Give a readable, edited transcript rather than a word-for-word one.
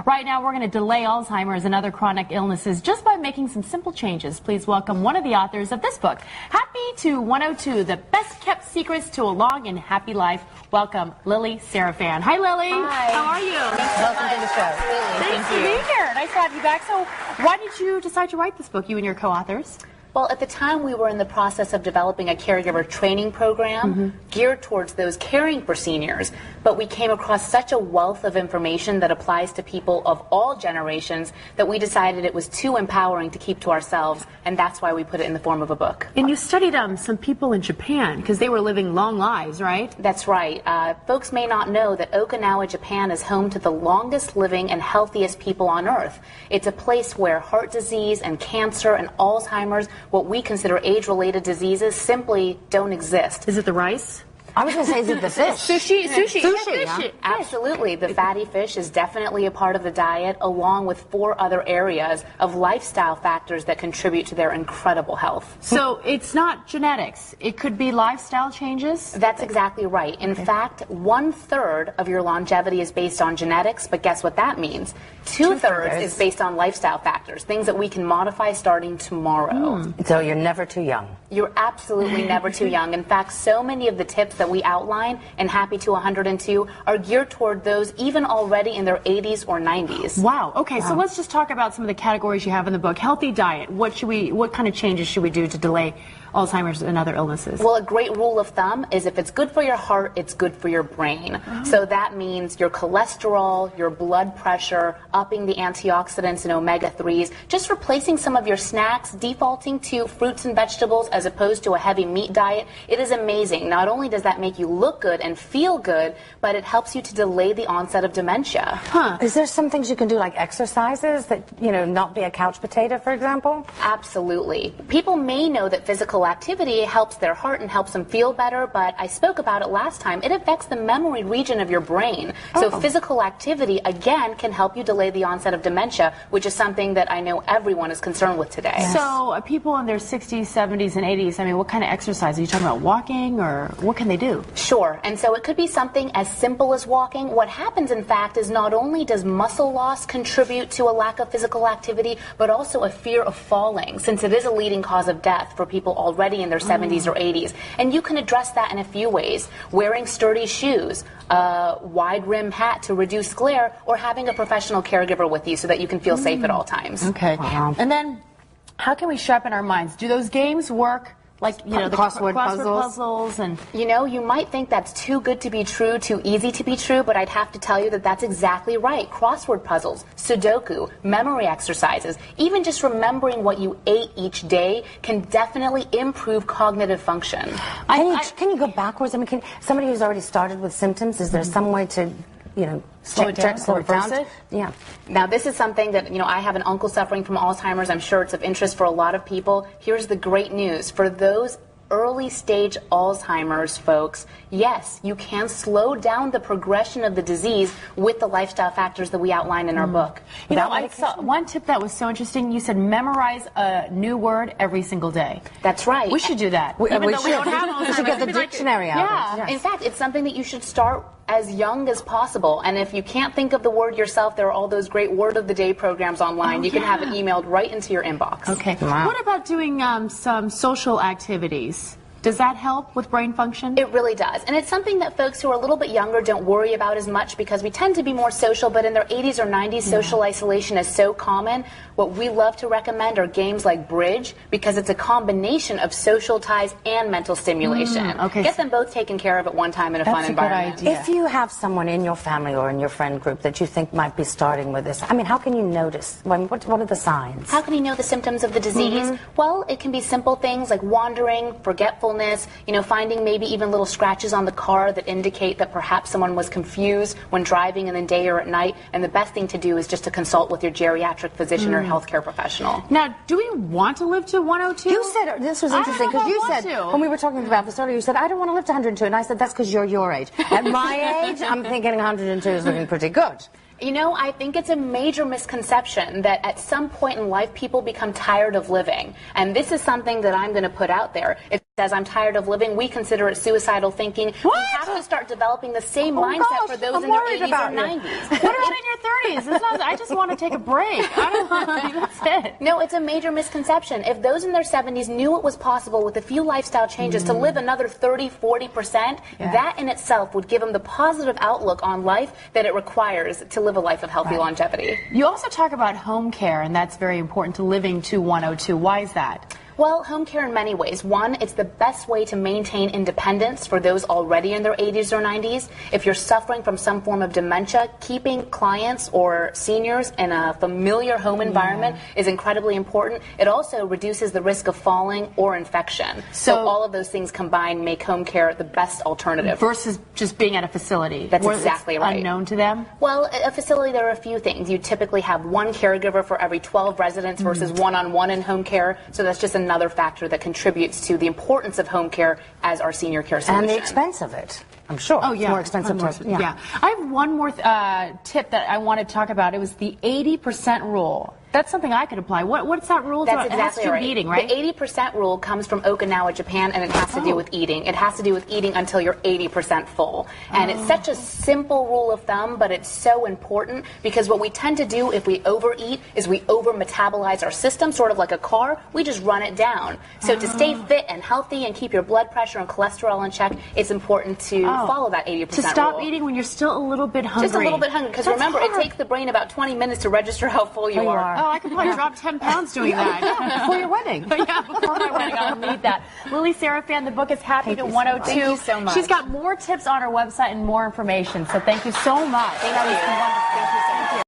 Right now, we're going to delay Alzheimer's and other chronic illnesses just by making some simple changes. Please welcome one of the authors of this book, Happy to 102, The Best Kept Secrets to a Long and Happy Life. Welcome, Lily Sarafan. Hi, Lily. Hi. How are you? Welcome to the show. Thanks for being here. Nice to have you back. So, why did you decide to write this book, you and your co-authors? Well, at the time, we were in the process of developing a caregiver training program geared towards those caring for seniors. But we came across such a wealth of information that applies to people of all generations that we decided it was too empowering to keep to ourselves, and that's why we put it in the form of a book. And you studied some people in Japan, because they were living long lives, right? That's right. Folks may not know that Okinawa, Japan is home to the longest living and healthiest people on Earth. It's a place where heart disease and cancer and Alzheimer's, what we consider age-related diseases, simply don't exist. Is it the rice? I was going to say, is it the fish? Sushi. Yeah. Absolutely. The fatty fish is definitely a part of the diet, along with 4 other areas of lifestyle factors that contribute to their incredible health. So it's not genetics. It could be lifestyle changes? That's exactly right. In fact, 1/3 of your longevity is based on genetics, but guess what that means? 2/3 is based on lifestyle factors, things that we can modify starting tomorrow. So you're never too young. You're absolutely never too young. In fact, so many of the tips that we outline in Happy to 102 are geared toward those even already in their 80s or 90s. Wow. Okay, so let's just talk about some of the categories you have in the book. Healthy diet. What kind of changes should we do to delay Alzheimer's and other illnesses? Well, a great rule of thumb is if it's good for your heart, it's good for your brain. So that means your cholesterol, your blood pressure, upping the antioxidants and omega-3s, just replacing some of your snacks, defaulting to fruits and vegetables as opposed to a heavy meat diet. It is amazing. Not only does that make you look good and feel good, but it helps you to delay the onset of dementia. Is there some things you can do, like exercises that, not be a couch potato, for example? Absolutely. People may know that physical activity helps their heart and helps them feel better, but I spoke about it last time. It affects the memory region of your brain. So physical activity, again, can help you delay the onset of dementia, which is something that I know everyone is concerned with today. Yes. So people in their 60s, 70s, and 80s, I mean, what kind of exercise? Are you talking about walking, or what can they do? Sure. And so it could be something as simple as walking. What happens, in fact, is not only does muscle loss contribute to a lack of physical activity, but also a fear of falling, since it is a leading cause of death for people already in their 70s or 80s. And you can address that in a few ways. Wearing sturdy shoes, a wide rim hat to reduce glare, or having a professional caregiver with you so that you can feel safe at all times. Okay. Wow. And then, how can we sharpen our minds? Do those games work? Like, the crossword puzzles and... You might think that's too good to be true, too easy to be true, but I'd have to tell you that that's exactly right. Crossword puzzles, Sudoku, memory exercises, even just remembering what you ate each day can definitely improve cognitive function. Can you go backwards? I mean, somebody who's already started with symptoms, is there some way to... slow it down, slow it reverse down. it? Yeah. Now, this is something that, I have an uncle suffering from Alzheimer's. I'm sure it's of interest for a lot of people. Here's the great news. For those early stage Alzheimer's folks, yes, you can slow down the progression of the disease with the lifestyle factors that we outline in our book. I saw one tip that was so interesting. You said memorize a new word every single day. That's right. We should do that. Even though we don't have Alzheimer's. We should get the dictionary out. Yeah. Yes. In fact, it's something that you should start as young as possible. And if you can't think of the word yourself, there are all those great Word of the Day programs online. You can have it emailed right into your inbox. Okay. Wow. What about doing some social activities? Does that help with brain function? It really does. And it's something that folks who are a little bit younger don't worry about as much because we tend to be more social, but in their 80s or 90s, social isolation is so common. What we love to recommend are games like bridge because it's a combination of social ties and mental stimulation. Get them both taken care of at one time in a fun environment. That's a good idea. If you have someone in your family or in your friend group that you think might be starting with this, how can you notice? What are the signs? How can you know the symptoms of the disease? Well, it can be simple things like wandering, forgetfulness, finding maybe even little scratches on the car that indicate that perhaps someone was confused when driving in the day or at night. And the best thing to do is just to consult with your geriatric physician or healthcare professional. Now, do we want to live to 102? You said, this was interesting, because you said, when we were talking about this earlier, you said, I don't want to live to 102. And I said, that's because you're your age. At my age, I'm thinking 102 is looking pretty good. I think it's a major misconception that at some point in life people become tired of living. And this is something that I'm going to put out there. It's says, I'm tired of living, we consider it suicidal thinking. What? We have to start developing the same mindset for those in their 80s or 90s. What about in your 30s? I just want to take a break. I don't want to, that's it. No, it's a major misconception. If those in their 70s knew it was possible with a few lifestyle changes to live another 30, 40%, that in itself would give them the positive outlook on life that it requires to live a life of healthy longevity. You also talk about home care, and that's very important to living to 102. Why is that? Well, home care in many ways. One, it's the best way to maintain independence for those already in their 80s or 90s. If you're suffering from some form of dementia, keeping clients or seniors in a familiar home environment is incredibly important. It also reduces the risk of falling or infection. So all of those things combined make home care the best alternative. Versus just being at a facility. That's exactly right. Unknown to them? Well, a facility, there are a few things. You typically have one caregiver for every 12 residents versus one-on-one in home care. So that's just another factor that contributes to the importance of home care as our senior care solution. And the expense of it, I'm sure. Oh, yeah. It's more expensive. Yeah. I have one more tip that I want to talk about. It was the 80% rule. That's something I could apply. What's that rule? That's exactly right. Eating, right? The 80% rule comes from Okinawa, Japan, and it has to do with eating. It has to do with eating until you're 80% full. And it's such a simple rule of thumb, but it's so important because what we tend to do if we overeat is we over-metabolize our system, sort of like a car. We just run it down. So to stay fit and healthy and keep your blood pressure and cholesterol in check, it's important to follow that 80% rule. To stop eating when you're still a little bit hungry. Just a little bit hungry, because remember, it takes the brain about 20 minutes to register how full you are. Oh, I could probably drop 10 pounds doing that. Before your wedding. Yeah, before my wedding, I'll need that. Lily Sarafan, the book is Happy to 102. Thank you so much. She's got more tips on her website and more information, so thank you so much. Thank you.